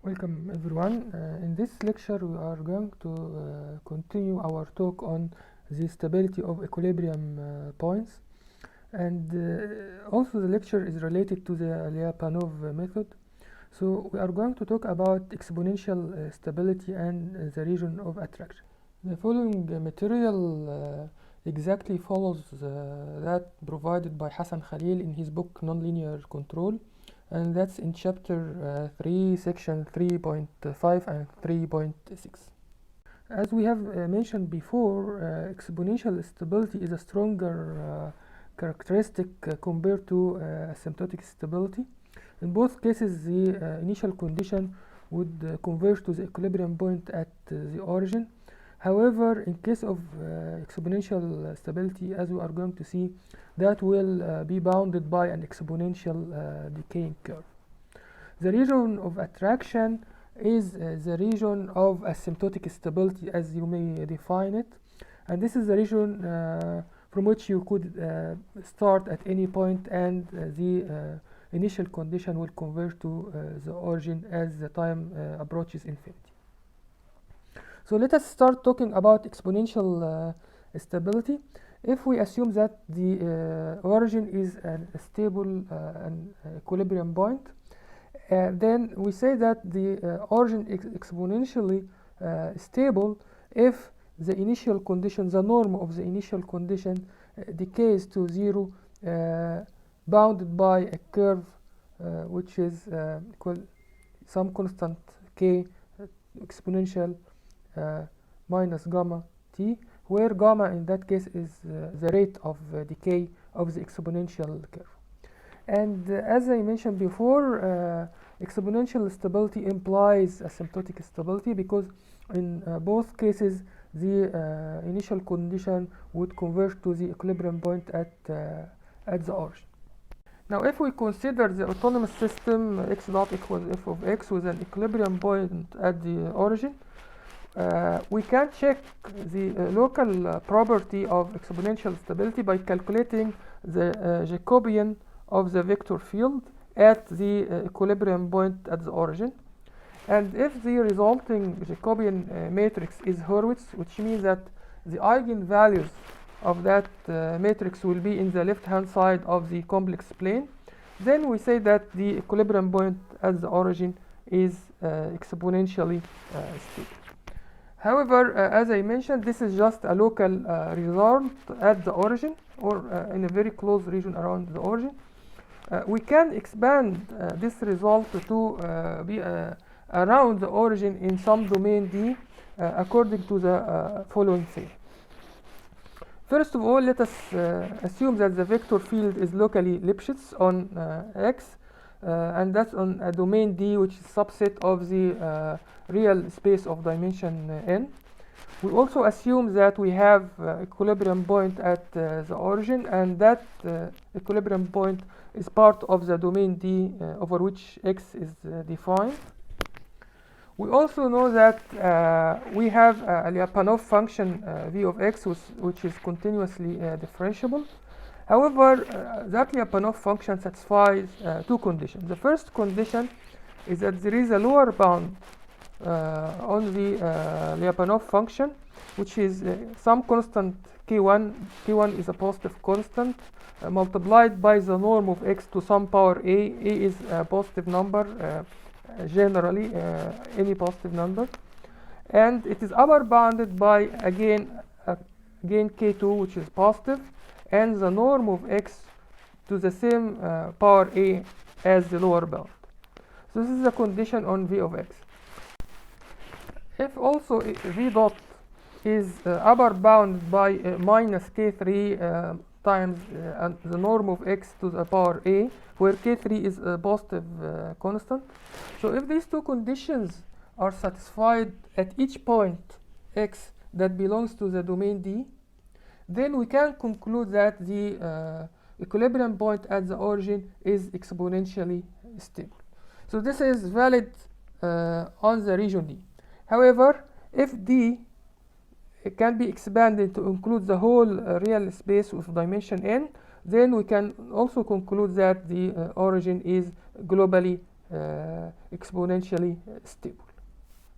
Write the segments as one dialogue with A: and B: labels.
A: Welcome everyone. In this lecture we are going to continue our talk on the stability of equilibrium points, and also the lecture is related to the Lyapunov method. So we are going to talk about exponential stability and the region of attraction. The following material exactly follows that provided by Hassan Khalil in his book Nonlinear Control, and that's in chapter 3, section 3.5 and 3.6. As we have mentioned before, exponential stability is a stronger characteristic compared to asymptotic stability. In both cases, the initial condition would converge to the equilibrium point at the origin. However, in case of exponential stability, as we are going to see, that will be bounded by an exponential decaying curve. The region of attraction is the region of asymptotic stability, as you may define it, and this is the region from which you could start at any point, and the initial condition will converge to the origin as the time approaches infinity. So let us start talking about exponential stability. If we assume that the origin is a stable equilibrium point, then we say that the origin is exponentially stable if the initial condition, the norm of the initial condition, decays to 0, bounded by a curve which is some constant k exponential minus gamma t, where gamma in that case is the rate of decay of the exponential curve. And as I mentioned before, exponential stability implies asymptotic stability, because in both cases the initial condition would converge to the equilibrium point at the origin. Now, if we consider the autonomous system x dot equals f of x with an equilibrium point at the origin, we can check the local property of exponential stability by calculating the Jacobian of the vector field at the equilibrium point at the origin. And if the resulting Jacobian matrix is Hurwitz, which means that the eigenvalues of that matrix will be in the left-hand side of the complex plane, then we say that the equilibrium point at the origin is exponentially stable. However, as I mentioned, this is just a local result at the origin, or in a very close region around the origin. We can expand this result to be around the origin in some domain D according to the following theory. First of all, let us assume that the vector field is locally Lipschitz on X, and that's on a domain D, which is subset of the real space of dimension n. We also assume that we have equilibrium point at the origin, and that equilibrium point is part of the domain D over which X is defined. We also know that we have a Lyapunov function v of x, which is continuously differentiable. However, that Lyapunov function satisfies two conditions. The first condition is that there is a lower bound on the Lyapunov function, which is some constant k1. K1 is a positive constant multiplied by the norm of x to some power a. A is a positive number, generally any positive number, and it is upper bounded by again k2, which is positive, and the norm of x to the same power a as the lower bound. So this is the condition on v of x. If also v dot is upper bounded by minus k3 times the norm of x to the power a, where k3 is a positive constant. So if these two conditions are satisfied at each point x that belongs to the domain D, then we can conclude that the equilibrium point at the origin is exponentially stable. So this is valid on the region D. However, if D can be expanded to include the whole real space with dimension n, then we can also conclude that the origin is globally exponentially stable.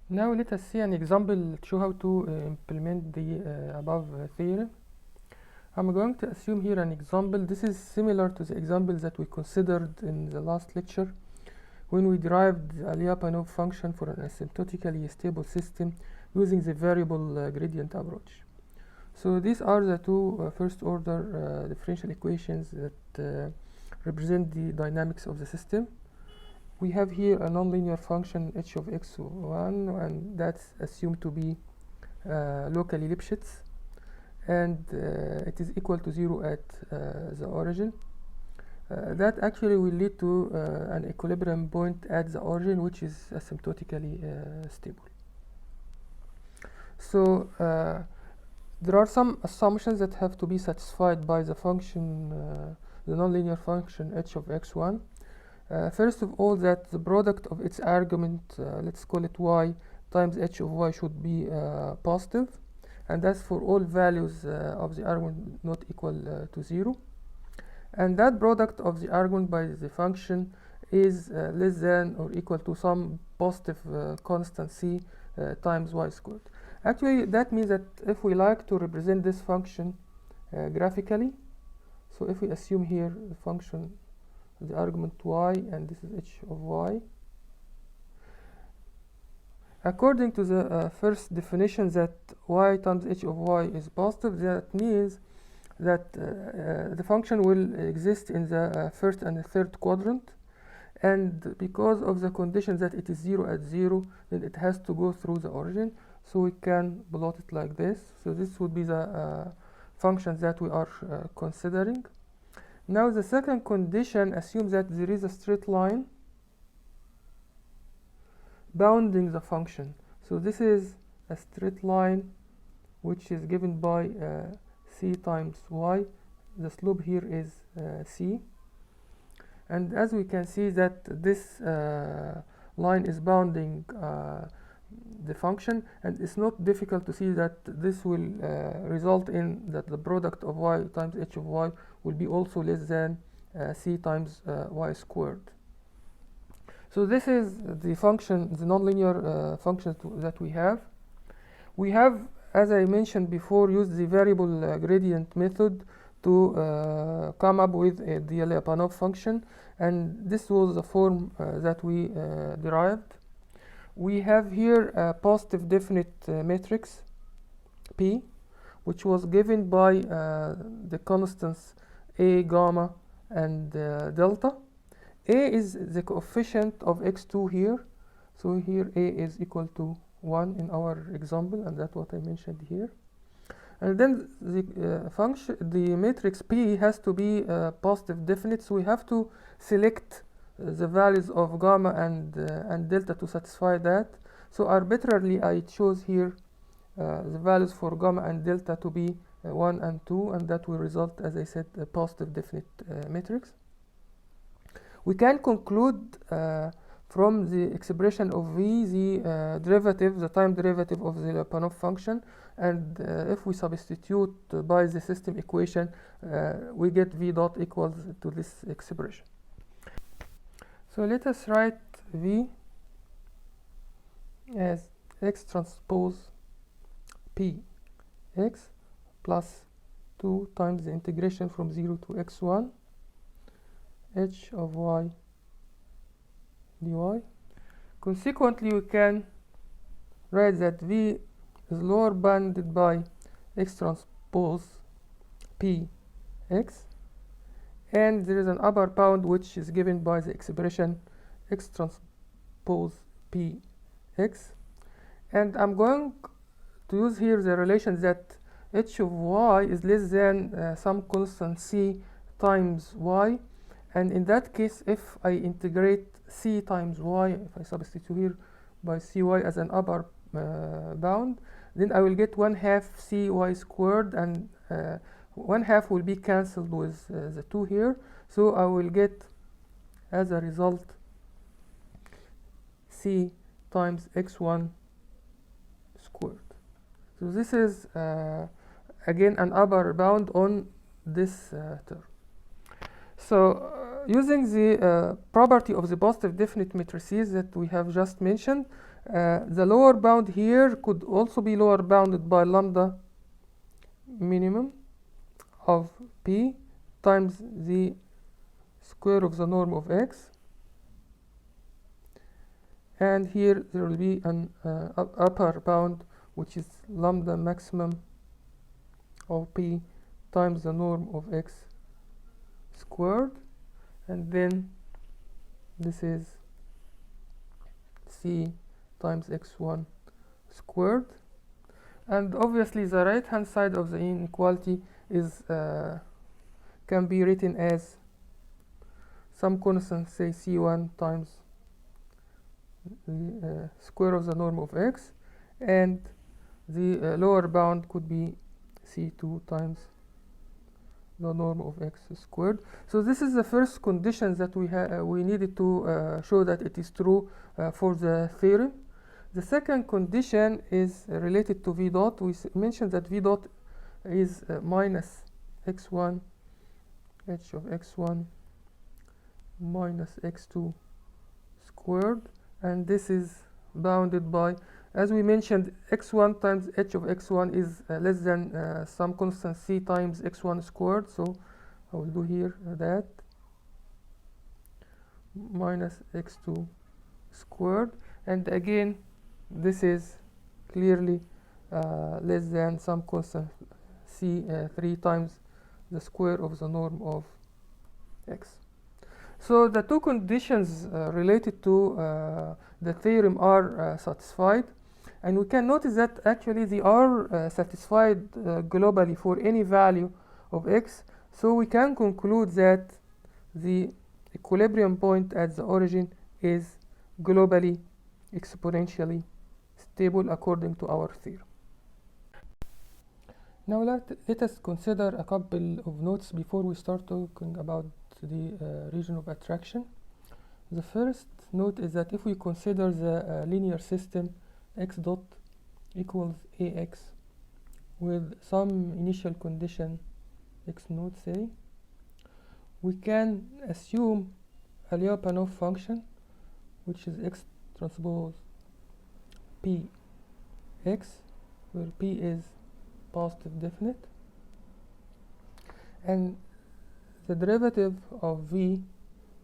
A: Now let us see an example to show how to implement the above theorem. I'm going to assume here an example. This is similar to the example that we considered in the last lecture when we derived a Lyapunov function for an asymptotically stable system using the variable gradient approach. So these are the two first order differential equations that represent the dynamics of the system. We have here a nonlinear function h of x1, and that's assumed to be locally Lipschitz, and it is equal to 0 at the origin. That actually will lead to an equilibrium point at the origin, which is asymptotically stable. So there are some assumptions that have to be satisfied by the function, the nonlinear function h of x1. First of all, that the product of its argument, let's call it y, times h of y should be positive, and that's for all values of the argument not equal to 0. And that product of the argument by the function is less than or equal to some positive constant c times y squared. Actually, that means that if we like to represent this function graphically, so if we assume here the function, the argument y, and this is h of y, according to the first definition that y times h of y is positive, that means that the function will exist in the first and the third quadrant, and because of the condition that it is 0 at 0, then it has to go through the origin. So we can plot it like this. So this would be the functions that we are considering. Now the second condition assumes that there is a straight line bounding the function. So this is a straight line which is given by c times y. The slope here is c, and as we can see that this line is bounding the function, and it's not difficult to see that this will result in that the product of y times h of y will be also less than c times y squared. So this is the function, the nonlinear function that we have. We have, as I mentioned before, used the variable gradient method to come up with the Lyapunov function, and this was the form that we derived. We have here a positive definite matrix P, which was given by the constants A, gamma, and delta. A is the coefficient of x2 here, so here A is equal to 1 in our example, and that's what I mentioned here. And then the function, the matrix P has to be positive definite, so we have to select the values of gamma and delta to satisfy that. So arbitrarily I chose here the values for gamma and delta to be 1 and 2, and that will result, as I said, a positive definite matrix. We can conclude from the expression of v the derivative, the time derivative of the Lyapunov function, and if we substitute by the system equation, we get v dot equals to this expression. So let us write v as x transpose p x plus 2 times the integration from 0 to x1 h of y dy. Consequently, we can write that v is lower bounded by x transpose p x, and there is an upper bound which is given by the expression x transpose p x, and I'm going to use here the relation that h of y is less than some constant c times y, and in that case, if I integrate c times y, if I substitute here by cy as an upper bound, then I will get 1/2 cy squared, and 1/2 will be cancelled with the 2 here, so I will get as a result c times x1 squared. So this is again an upper bound on this term. So using the property of the positive definite matrices that we have just mentioned, the lower bound here could also be lower bounded by lambda minimum of p times the square of the norm of x, and here there will be an upper bound which is lambda maximum of p times the norm of x squared, and then this is c times x1 squared. And obviously the right hand side of the inequality is can be written as some constant, say c1 times the square of the norm of x, and the lower bound could be c2 times the norm of x squared. So this is the first condition that we needed to show that it is true for the theorem. The second condition is related to v dot. We mentioned that v dot is minus x1 h of x1 minus x2 squared, and this is bounded by, as we mentioned, x1 times h of x1 is less than some constant c times x1 squared, so I will do here that minus x2 squared, and again this is clearly less than some constant c 3 times the square of the norm of x. So the two conditions related to the theorem are satisfied, and we can notice that actually they are satisfied globally for any value of x. So we can conclude that the equilibrium point at the origin is globally exponentially stable according to our theorem. Now let us consider a couple of notes before we start talking about the region of attraction. The first note is that if we consider the linear system x dot equals ax with some initial condition x naught, say, we can assume a Lyapunov function which is x transpose p x, where p is positive definite, and the derivative of v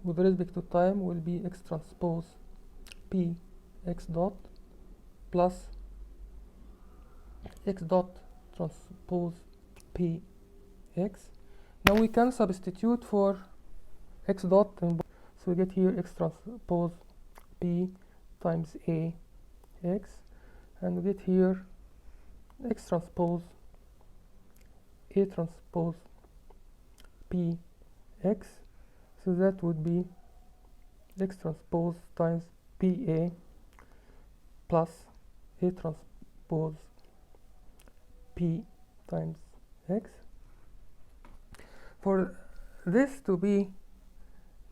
A: with respect to time will be x transpose p x dot plus x dot transpose p x. Now we can substitute for x dot, and so we get here x transpose p times a x, and we get here x transpose a transpose p x, so that would be x transpose times pa plus a transpose p times x. For this to be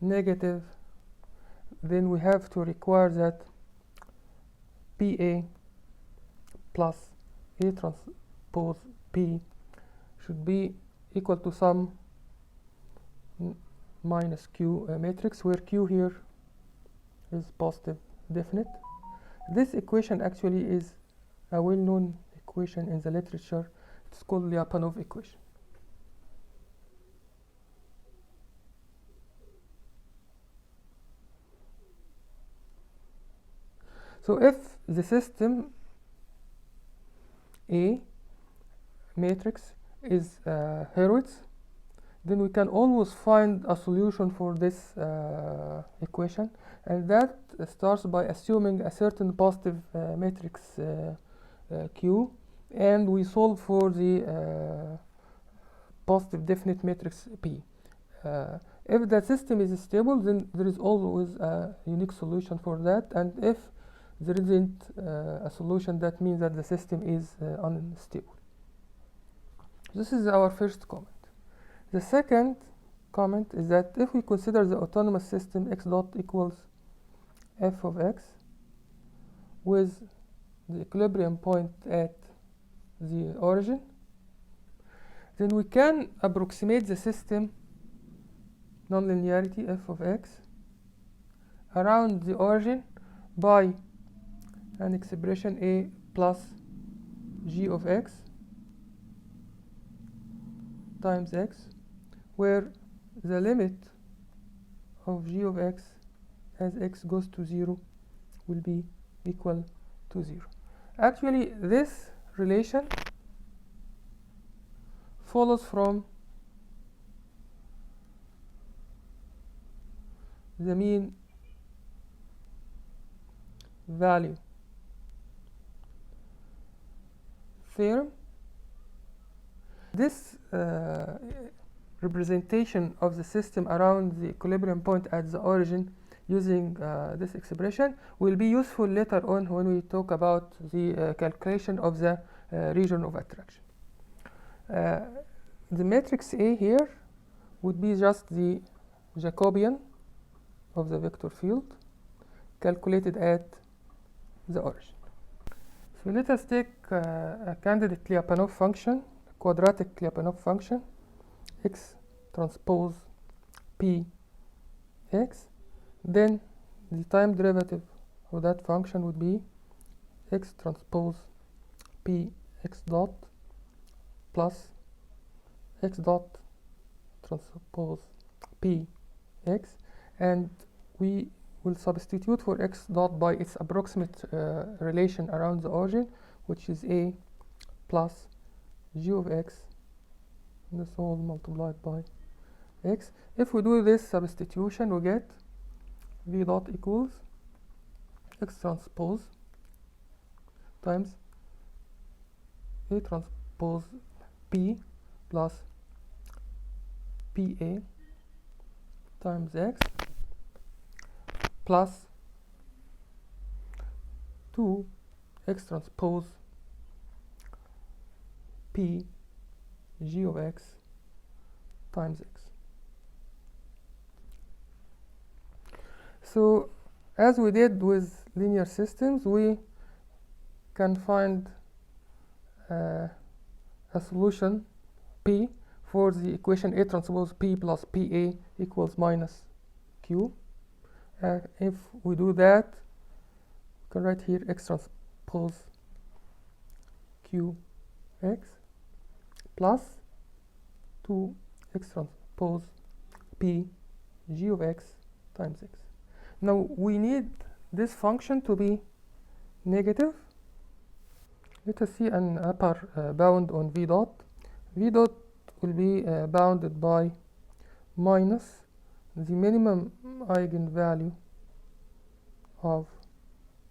A: negative, then we have to require that pa plus a transpose p should be equal to some minus q matrix, where q here is positive definite. This equation actually is a well-known equation in the literature. It's called Lyapunov equation. So if the system A matrix is Hurwitz, then we can always find a solution for this equation, and that starts by assuming a certain positive matrix Q, and we solve for the positive definite matrix P. If the system is stable, then there is always a unique solution for that, and if there isn't a solution, that means that the system is unstable. This is our first comment. The second comment is that if we consider the autonomous system x dot equals f of x with the equilibrium point at the origin, then we can approximate the system nonlinearity f of x around the origin by an expression a plus g of x times x, where the limit of g of x as x goes to 0 will be equal to 0. Actually, this relation follows from the mean value theorem. This representation of the system around the equilibrium point at the origin using this expression will be useful later on when we talk about the calculation of the region of attraction. The matrix A here would be just the Jacobian of the vector field calculated at the origin. So let us take a candidate Lyapunov function, a quadratic Lyapunov function, x transpose p x. Then the time derivative of that function would be x transpose p x dot plus x dot transpose p x, and we will substitute for x dot by its approximate relation around the origin, which is a plus g of x, and this all multiplied by x. If we do this substitution, we get v dot equals x transpose times a transpose p plus pa times x plus 2 x transpose p g of x times x. So as we did with linear systems, we can find a solution p for the equation a transpose p plus pa equals minus q. If we do that, we can write here x transpose q x plus 2 x transpose p g of x times x. Now we need this function to be negative. Let us see an upper bound on v dot. V dot will be bounded by minus the minimum eigenvalue of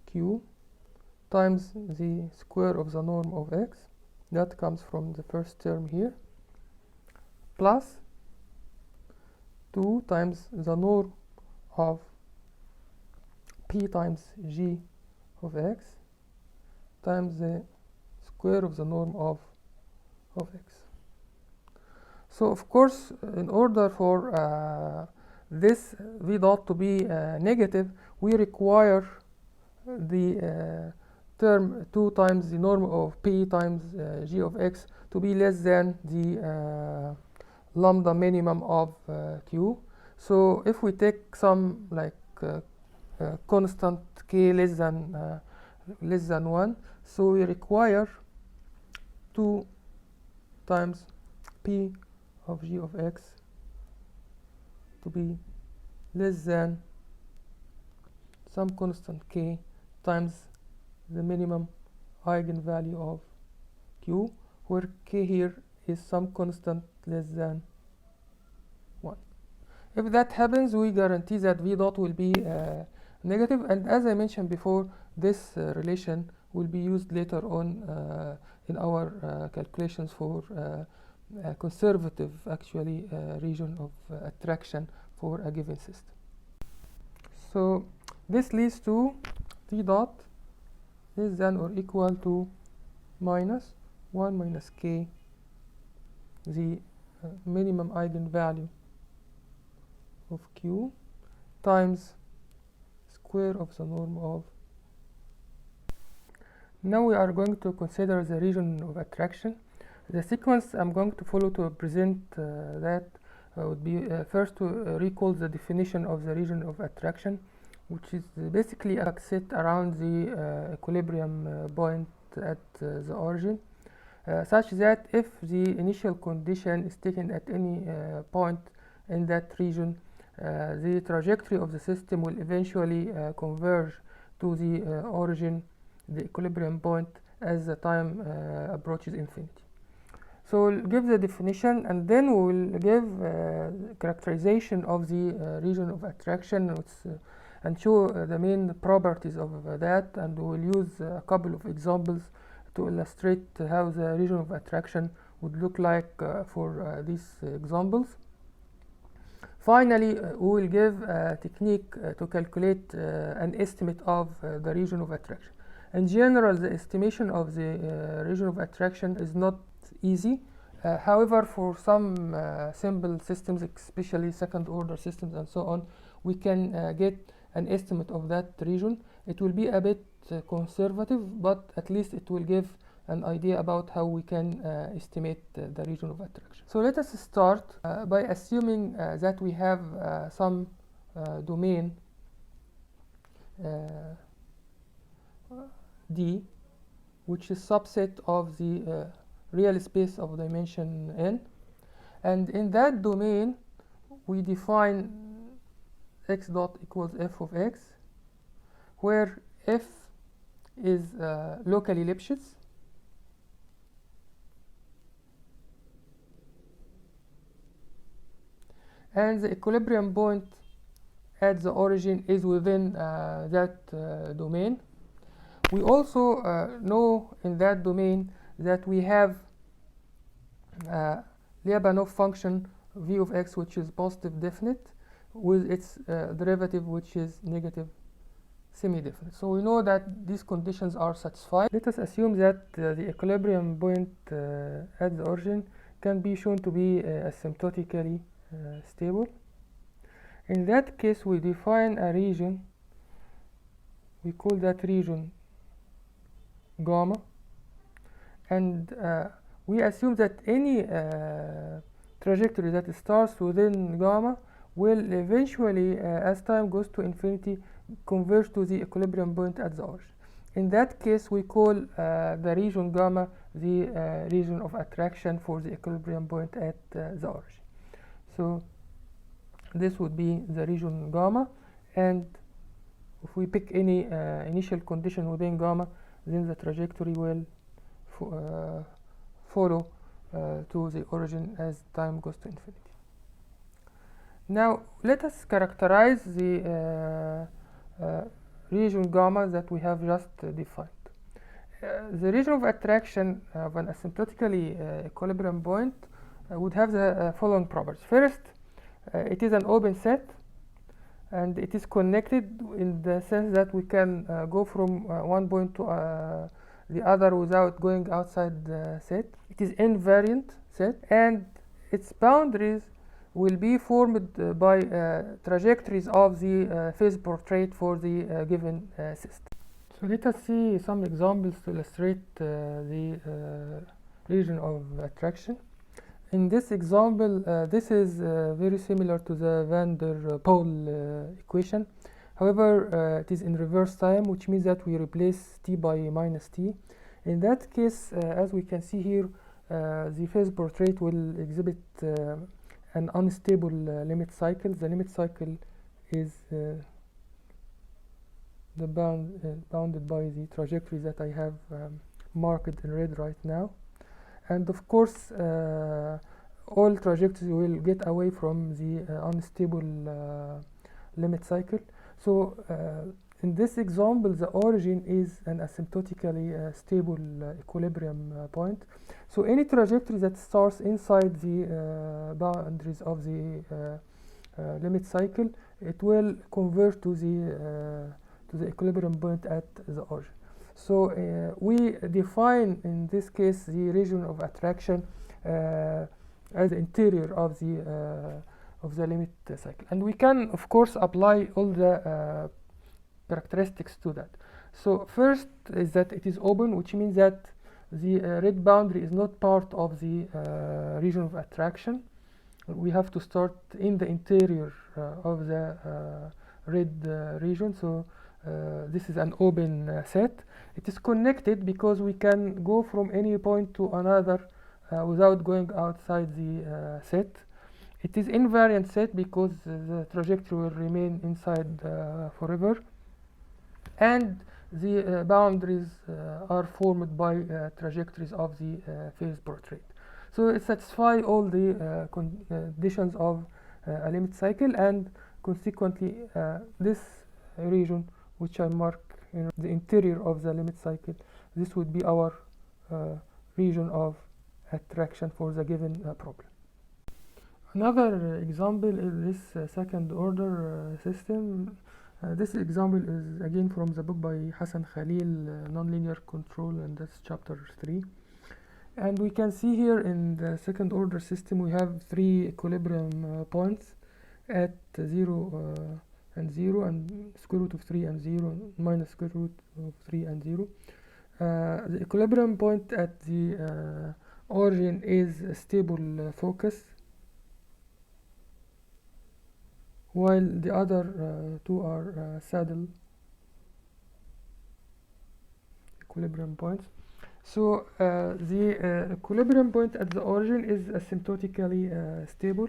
A: q times the square of the norm of x, that comes from the first term here, plus 2 times the norm of p times g of x times the square of the norm of x. So of course, in order for this v dot to be negative, we require the term 2 times the norm of p times g of x to be less than the lambda minimum of q. So if we take some like constant k less than 1, so we require 2 times p of g of x to be less than some constant k times the minimum eigenvalue of q, where k here is some constant less than 1. If that happens, we guarantee that v dot will be negative, and as I mentioned before, this relation will be used later on in our calculations for a conservative actually region of attraction for a given system. So this leads to v dot less than or equal to minus 1 minus k, the minimum eigenvalue of q, times square of the norm of. Now we are going to consider the region of attraction. The sequence I'm going to follow to present that would be first to recall the definition of the region of attraction, which is basically a set around the equilibrium point at the origin, such that if the initial condition is taken at any point in that region, the trajectory of the system will eventually converge to the origin, the equilibrium point, as the time approaches infinity. So we'll give the definition, and then we will give characterization of the region of attraction, and show the main properties of that, and we will use a couple of examples to illustrate how the region of attraction would look like for these examples. Finally, we will give a technique to calculate an estimate of the region of attraction. In general, the estimation of the region of attraction is not easy. However, for some simple systems, especially second order systems and so on, we can get an estimate of that region. It will be a bit conservative, but at least it will give an idea about how we can estimate the region of attraction. So let us start by assuming that we have some domain D, which is subset of the real space of dimension n, and in that domain we define x dot equals f of x, where f is locally Lipschitz, and the equilibrium point at the origin is within that domain. We also know in that domain that we have Lyapunov function v of x, which is positive definite, with its derivative, which is negative semi-definite. So we know that these conditions are satisfied. Let us assume that the equilibrium point at the origin can be shown to be asymptotically stable. In that case, we define a region. We call that region gamma, and we assume that any trajectory that starts within gamma will eventually, as time goes to infinity, converge to the equilibrium point at the origin. In that case, we call the region gamma the region of attraction for the equilibrium point at the origin. So this would be the region gamma, and if we pick any initial condition within gamma, then the trajectory will follow to the origin as time goes to infinity. Now let us characterize the region gamma that we have just defined. The region of attraction of an asymptotically equilibrium point would have the following properties. First, it is an open set, and it is connected in the sense that we can go from one point to the other without going outside the set. It is invariant set, and its boundaries will be formed by trajectories of the phase portrait for the given system. So let us see some examples to illustrate the region of attraction. In this example, this is very similar to the van der Pol equation. However, it is in reverse time, which means that we replace t by minus t. In that case, as we can see here, the phase portrait will exhibit an unstable limit cycle. The limit cycle is bounded by the trajectory that I have marked in red right now. And of course, all trajectories will get away from the unstable limit cycle. So in this example, the origin is an asymptotically stable equilibrium point. So any trajectory that starts inside the boundaries of the limit cycle, it will converge to the equilibrium point at the origin. So we define in this case the region of attraction as the interior of the limit cycle, and we can of course apply all the characteristics to that. So first is that it is open, which means that the red boundary is not part of the region of attraction. we have to start in the interior of the red region. So this is an open set. It is connected because we can go from any point to another without going outside the set. It is invariant set because the trajectory will remain inside forever, and the boundaries are formed by trajectories of the phase portrait. So it satisfies all the conditions of a limit cycle, and consequently this region, which I mark in the interior of the limit cycle, this would be our region of attraction for the given problem. Another example is this second order system. This example is again from the book by Hassan Khalil, Nonlinear Control, and that's chapter 3. And we can see here in the second order system we have three equilibrium points at 0 and 0, and square root of 3 and 0, minus square root of 3 and 0. The equilibrium point at the origin is a stable focus, while the other two are saddle equilibrium points. So the equilibrium point at the origin is asymptotically stable,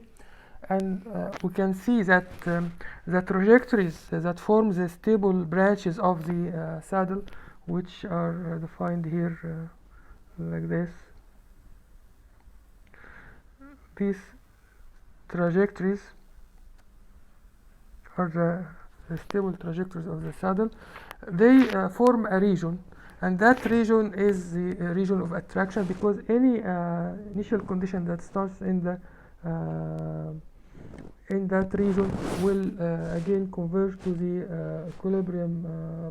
A: and we can see that the trajectories that form the stable branches of the saddle, which are defined here like this. These trajectories are the stable trajectories of the saddle. They form a region, and that region is the region of attraction, because any initial condition that starts in that region will again converge to the equilibrium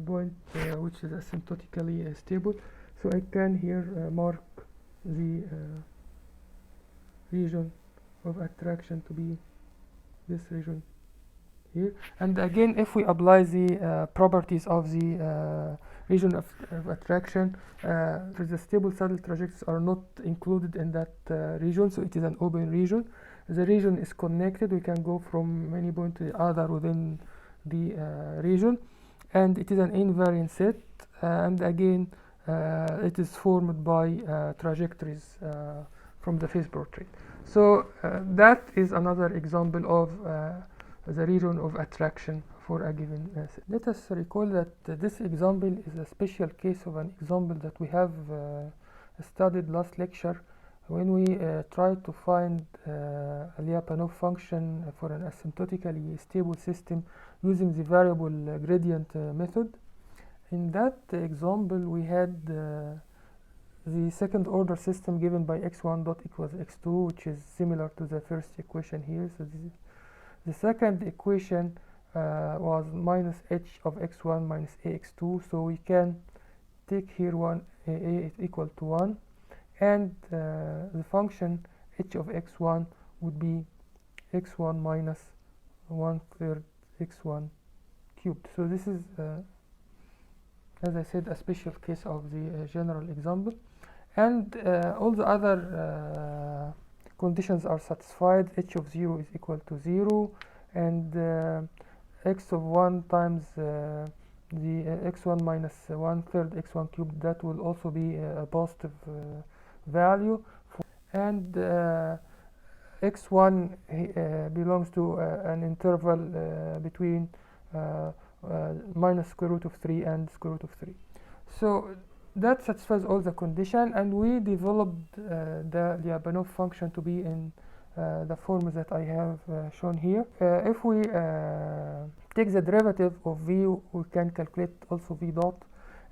A: point, which is asymptotically stable. So I can here mark the region of attraction to be this region here. And again, if we apply the properties of the region of attraction, the stable saddle trajectories are not included in that region, so it is an open region. The region is connected. We can go from any point to the other within the region, and it is an invariant set, and again it is formed by trajectories from the phase portrait. So that is another example of the region of attraction for a given set. Let us recall that this example is a special case of an example that we have studied last lecture, when we tried to find a Lyapunov function for an asymptotically stable system using the variable gradient method. In that example, we had the second order system given by x1 dot equals x2, which is similar to the first equation here. So this is the second equation was minus h of x1 minus ax2, so we can take here a equal to 1, and the function h of x1 would be x1 minus 1/3 x1 cubed. So this is, as I said, a special case of the general example, and all the other conditions are satisfied. H of 0 is equal to 0, and x of 1 times the x1 minus 1/3 x1 cubed, that will also be a positive value, and x1 belongs to an interval between minus square root of 3 and square root of 3. So that satisfies all the condition, and we developed the Lyapunov function to be in the form that I have shown here. If we take the derivative of v, we can calculate also v dot,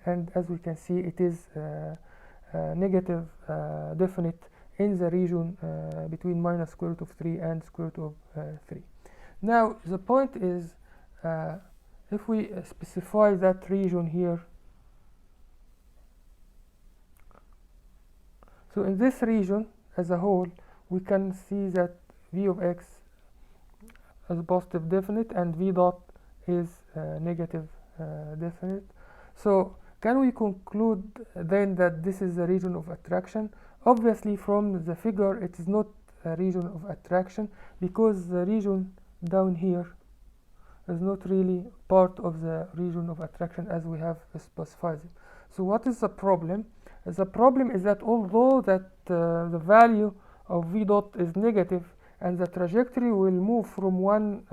A: and as we can see, it is negative definite in the region between minus square root of 3 and square root of 3. Now the point is, if we specify that region here, so in this region as a whole, we can see that v of x is positive definite and v dot is negative definite. So can we conclude then that this is the region of attraction? Obviously, from the figure, it is not region of attraction, because the region down here is not really part of the region of attraction as we have specified it. So what is the problem? The problem is that although that the value of v dot is negative, and the trajectory will move from one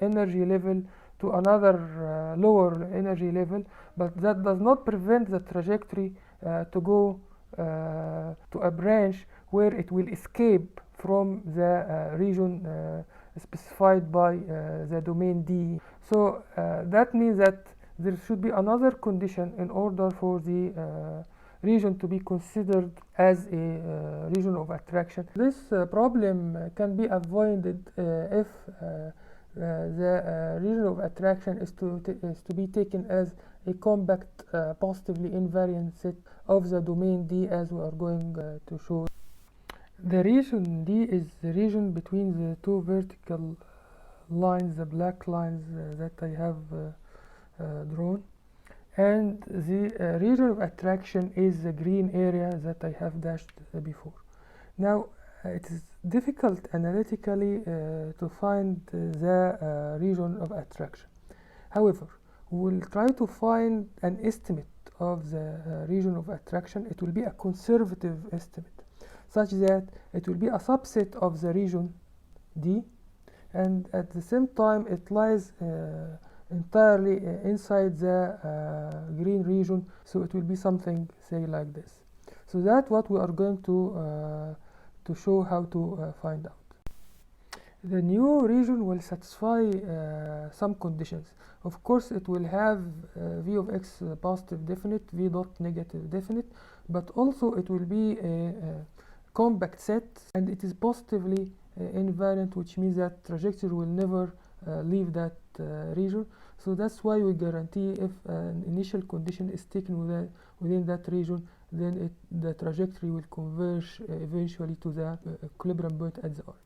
A: energy level to another lower energy level, but that does not prevent the trajectory to go to a branch where it will escape from the region specified by the domain D. So that means that there should be another condition in order for the region to be considered as a region of attraction. This problem can be avoided if the region of attraction is to be taken as a compact positively invariant set of the domain D, as we are going to show. The region D is the region between the two vertical lines, the black lines that I have drawn, and the region of attraction is the green area that I have dashed before. Now it is difficult analytically to find the region of attraction. However, we will try to find an estimate of the region of attraction. It will be a conservative estimate, such that it will be a subset of the region D, and at the same time it lies entirely inside the green region, so it will be something say like this. So that's what we are going to show how to find out. The new region will satisfy some conditions. Of course, it will have v of x positive definite, v dot negative definite, but also it will be a compact set, and it is positively invariant, which means that trajectory will never leave that region. So that's why we guarantee if an initial condition is taken within that region, then the trajectory will converge eventually to the equilibrium point at the origin.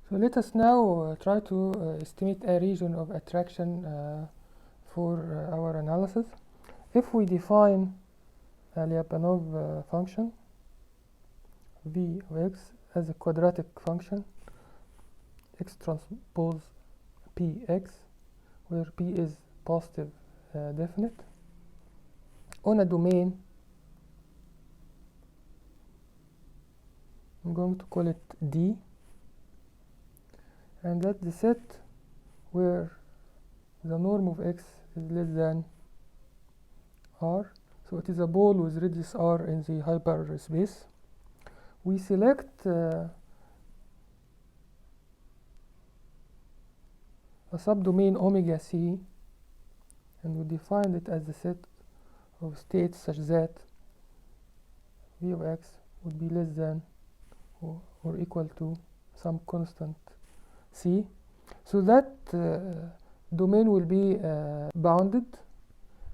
A: So let us now try to estimate a region of attraction for our analysis. If we define a Lyapunov function v of x as a quadratic function, x transpose px, where p is positive definite, on a domain, I'm going to call it D, and that's the set where the norm of x is less than r. So it is a ball with radius r in the hyperspace. We select a subdomain omega c, and we define it as the set of states such that v of x would be less than or equal to some constant c. So that domain will be bounded,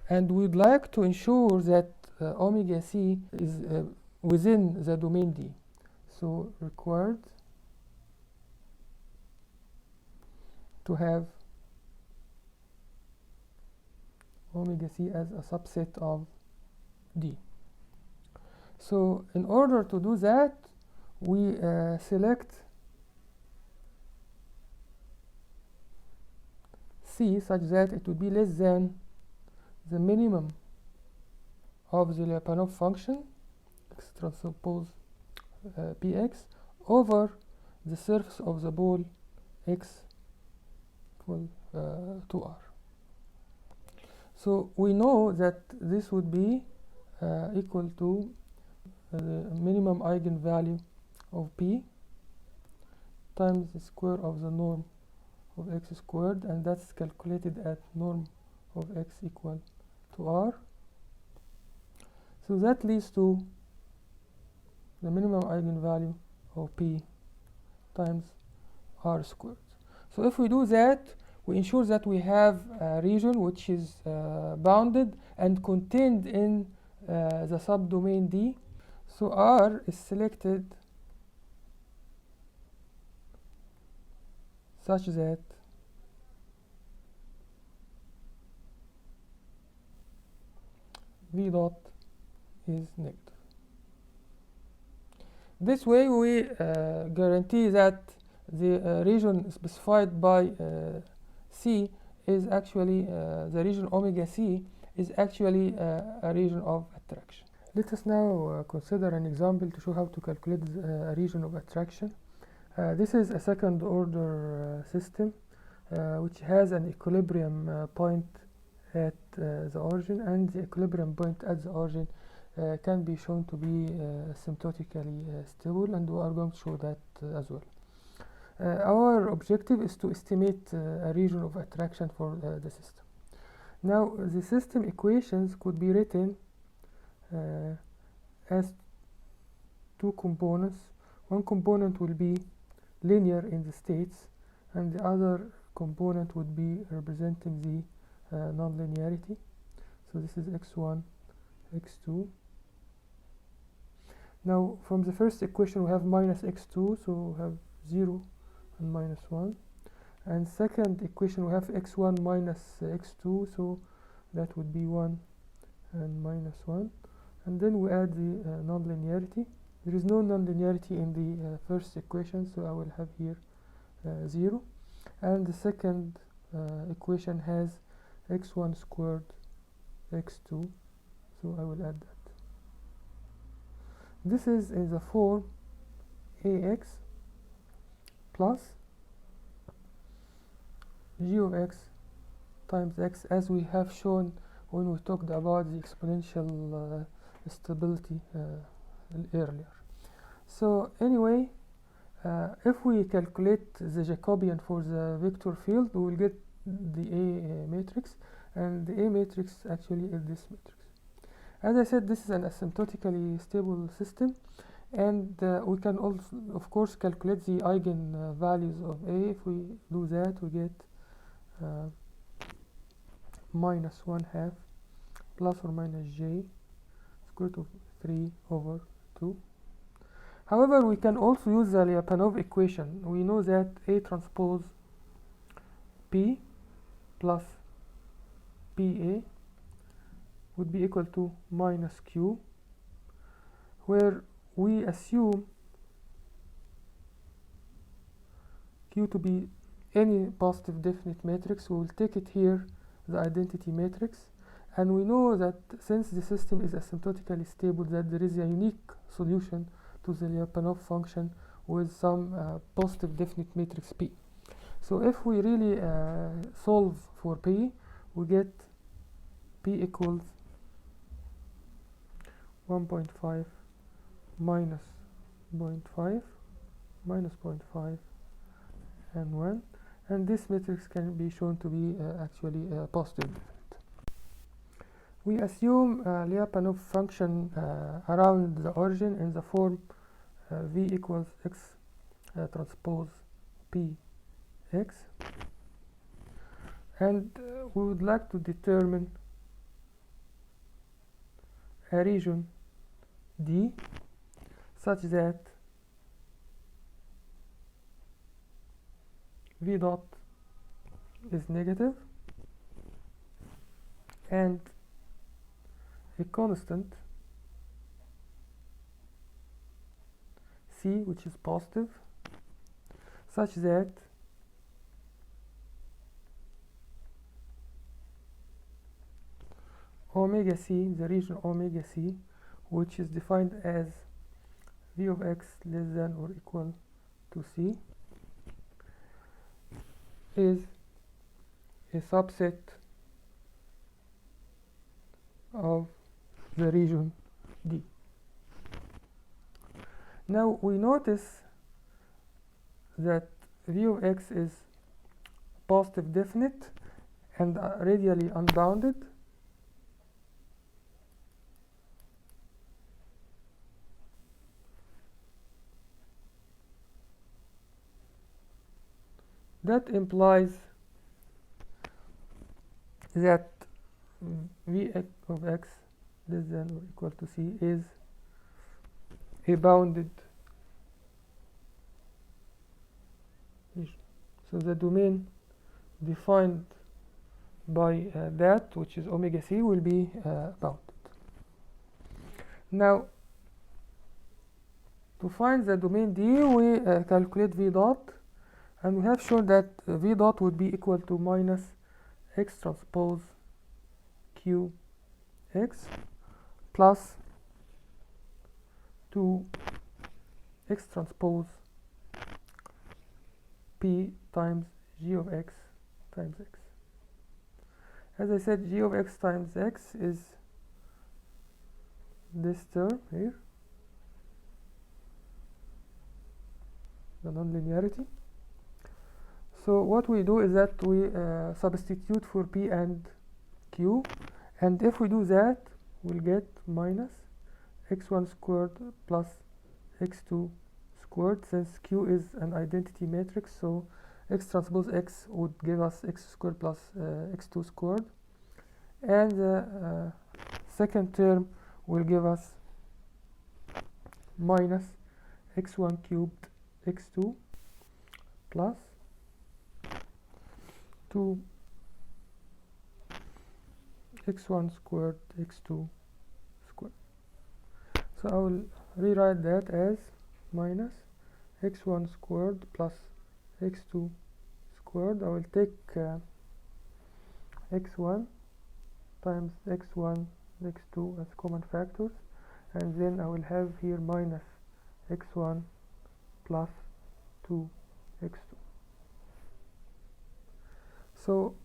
A: and we'd like to ensure that omega c is within the domain D. So required to have omega c as a subset of D. So in order to do that, we select C such that it would be less than the minimum of the Lyapunov function x transpose px over the surface of the ball x equal to r. So we know that this would be equal to the minimum eigenvalue of p times the square of the norm of x squared, and that's calculated at norm of x equal to r. So that leads to the minimum eigenvalue of p times r squared. So if we do that, we ensure that we have a region which is bounded and contained in the subdomain D. So R is selected such that V dot is negative. This way we guarantee that the region specified by C is actually the region omega C is actually a region of attraction. Let us now consider an example to show how to calculate a region of attraction. This is a second order system which has an equilibrium point at the origin, and the equilibrium point at the origin can be shown to be asymptotically stable, and we are going to show that as well. Our objective is to estimate a region of attraction for the system. Now the system equations could be written as two components. One component will be linear in the states, and the other component would be representing the non-linearity. So this is x1, x2. Now from the first equation we have minus x2, so we have 0 and minus 1. And second equation we have x1 minus x2, so that would be 1 and minus 1. And then we add the non-linearity. There is no non-linearity in the first equation, so I will have here 0. And the second equation has x1 squared x2, so I will add that. This is in the form ax plus g of x times x, as we have shown when we talked about the exponential stability earlier. So anyway, if we calculate the Jacobian for the vector field, we will get the A matrix, and the A matrix actually is this matrix. As I said, this is an asymptotically stable system, and we can also, of course, calculate the eigen values of A. If we do that, we get minus 1/2 plus or minus j square root of 3 over 2. However, we can also use the Lyapunov equation. We know that A transpose P plus PA would be equal to minus Q, where we assume Q to be any positive definite matrix. We will take it here, the identity matrix, and we know that since the system is asymptotically stable, that there is a unique solution to the Lyapunov function with some positive definite matrix P. So if we really solve for P, we get P equals 1.5 minus 0.5 minus 0.5 and 1, and this matrix can be shown to be actually positive definite. We assume Lyapunov function around the origin in the form V equals x transpose P x, and we would like to determine a region D such that V dot is negative and a constant C, which is positive, such that omega C, the region omega C, which is defined as V of x less than or equal to C, is a subset of the region D. Now we notice that V of x is positive definite and radially unbounded. That implies that V of x less than or equal to C is a bounded region. So the domain defined by that, which is omega C, will be bounded. Now To find the domain D, we calculate V dot, and we have shown that V dot would be equal to minus X transpose Q X plus 2 X transpose P times G of X times X. As I said, G of X times X is this term here, the nonlinearity. So what we do is that we substitute for P and Q, and if we do that, we'll get minus x1 squared plus x2 squared. Since Q is an identity matrix, so X transpose X would give us x squared plus x2 squared, and the second term will give us minus x1 cubed x2 plus 2 x1 squared x2 squared. So I will rewrite that as minus x1 squared plus x2 squared. I will take x1 times x1 x2 as common factors, and then I will have here minus x1 plus 2 x2. So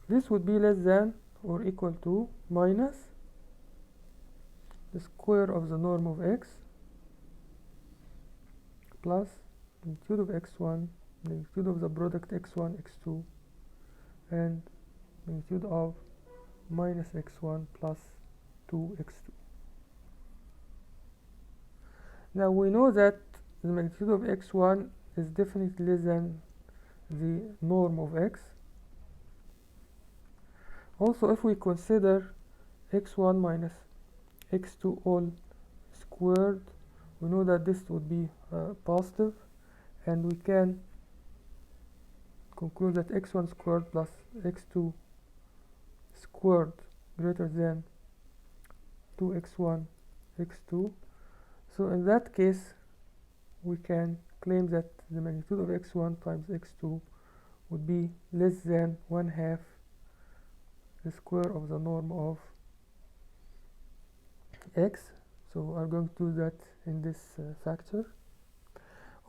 A: this would be less than or equal to minus the square of the norm of x plus magnitude of x1, magnitude of the product x1 x2, and magnitude of minus x1 plus 2 x2. Now we know that the magnitude of x1 is definitely less than the norm of x. Also, if we consider x1 minus x2 all squared, we know that this would be positive, and we can conclude that x1 squared plus x2 squared greater than 2x1 x2. So in that case, we can claim that the magnitude of x1 times x2 would be less than 1/2 the square of the norm of x. So we are going to do that in this factor.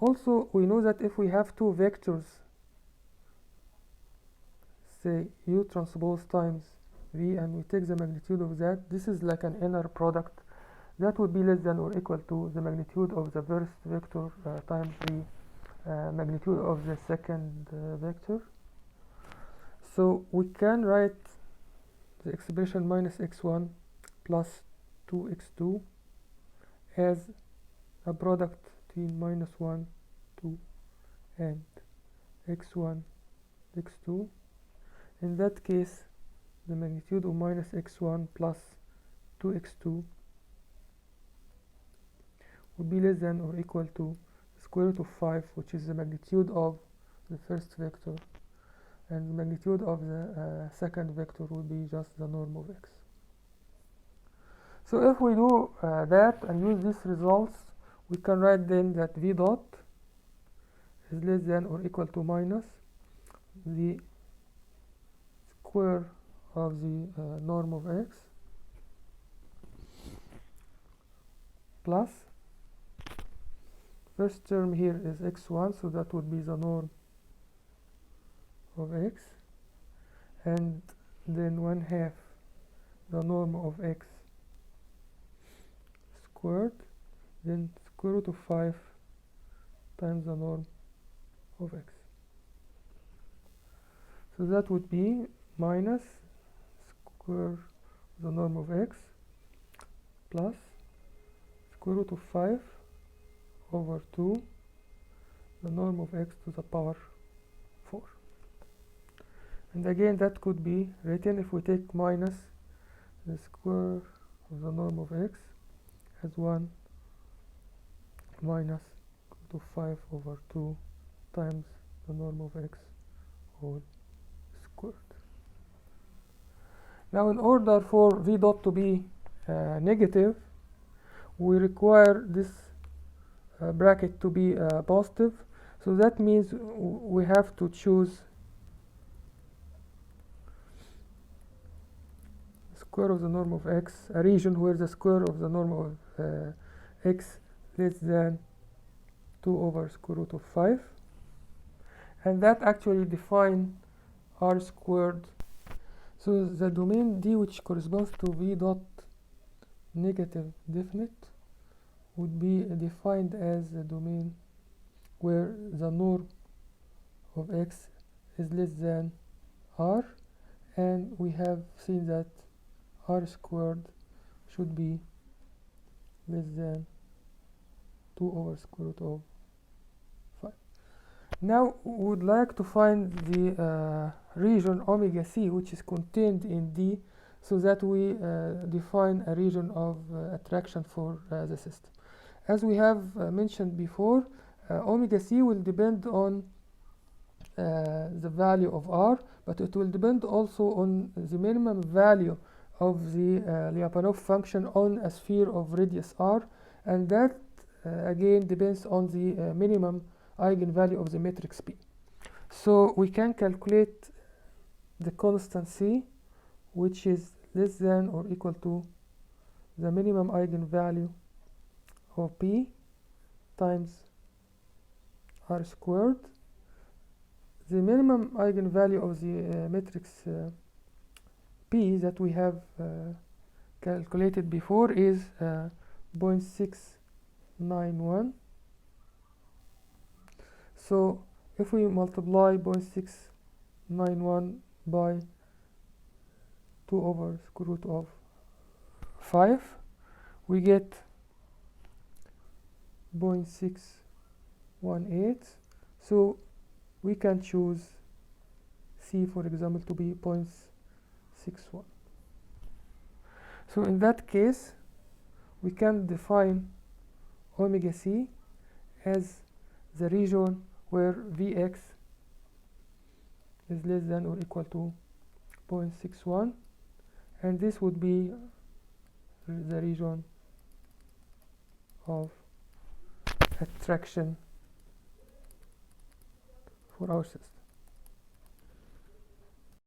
A: Also, we know that if we have two vectors, say u transpose times v, and we take the magnitude of that, this is like an inner product, that would be less than or equal to the magnitude of the first vector times the magnitude of the second vector. So we can write the expression minus x1 plus 2x2 as a product between minus 1, 2 and x1, x2. In that case, the magnitude of minus x1 plus 2x2 would be less than or equal to the square root of 5, which is the magnitude of the first vector, and the magnitude of the second vector would be just the norm of x. So if we do that and use these results, we can write then that v dot is less than or equal to minus the square of the norm of x plus first term here is x1, so that would be the norm of x, and then 1/2 the norm of x squared, then square root of 5 times the norm of x. So that would be minus square the norm of x plus square root of 5 over 2 the norm of x to the power 4. And again, that could be written if we take minus the square of the norm of x as 1 minus root of 5 over 2 times the norm of x whole squared. Now, in order for v dot to be negative, we require this bracket to be positive, so that means we have to choose square of the norm of x, a region where the square of the norm of x less than 2 over square root of 5, and that actually define r squared. So the domain D, which corresponds to v dot negative definite, would be defined as a domain where the norm of x is less than r, and we have seen that r squared should be less than 2 over square root of 5. Now we would like to find the region omega c, which is contained in D, so that we define a region of attraction for the system. As we have mentioned before, omega c will depend on the value of r, but it will depend also on the minimum value of the Lyapunov function on a sphere of radius r, and that again depends on the minimum eigenvalue of the matrix P. So we can calculate the constant C, which is less than or equal to the minimum eigenvalue of P times r squared. The minimum eigenvalue of the matrix P that we have calculated before is 0.691. So if we multiply 0.691 by 2 over square root of 5, we get 0.618. So we can choose C, for example, to be 0.61. So in that case, we can define omega c as the region where Vx is less than or equal to 0.61, and this would be the region of attraction for our system.